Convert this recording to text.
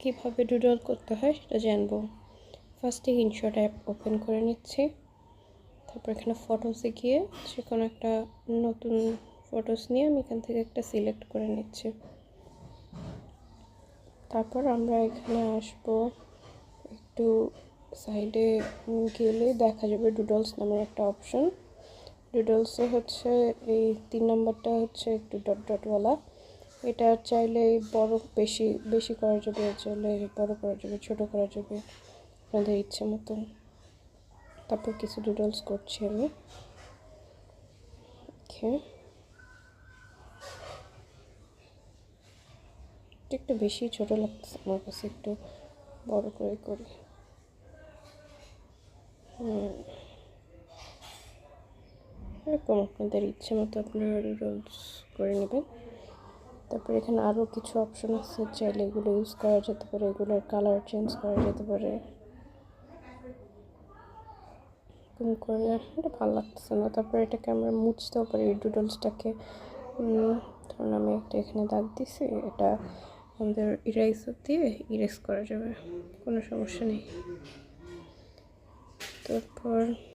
কীভাবে ডুডল করতে হয় সেটা জানবো। ফার্স্টে ইনশট অ্যাপ ওপেন করে নিচ্ছি। তারপর এখানে ফটোসে গিয়ে যে কোনো একটা নতুন ফটোস নিয়ে আমি এখান থেকে একটা সিলেক্ট করে নিচ্ছি। তারপর আমরা এখানে আসবো, একটু সাইডে গেলে দেখা যাবে ডুডলস নামের একটা অপশন। ডুডলসে হচ্ছে এই 3 নম্বরটা হচ্ছে একটু ডট ডটওয়ালা। এটা চাইলে বড় বেশি বেশি করা যাবে, চাইলে বড় করা যাবে, ছোট করা যাবে, আপনাদের ইচ্ছে মতন। তারপর কিছু ডুডলস করছি আমি। ওকে, একটু বেশি ছোট লাগতেছে আমার কাছে, একটু বড় করে করি। এরকম আপনাদের ইচ্ছে মতো আপনারা ডুডলস করে নেবেন। তারপর এখানে আরও কিছু অপশন আছে, চাইলে এগুলো ইউজ করা যেতে পারে, এগুলোর কালার চেঞ্জ করা যেতে পারে। এরকম করে এটা ভালো লাগতেছে না। তারপর এটাকে আমরা মুছতেও পারি, এই ডুডলসটাকে। ধরুন আমি একটা এখানে দাগ দিছি, এটা আমাদের ইরেজার দিয়ে ইরেজ করা যাবে, কোনো সমস্যা নেই। তারপর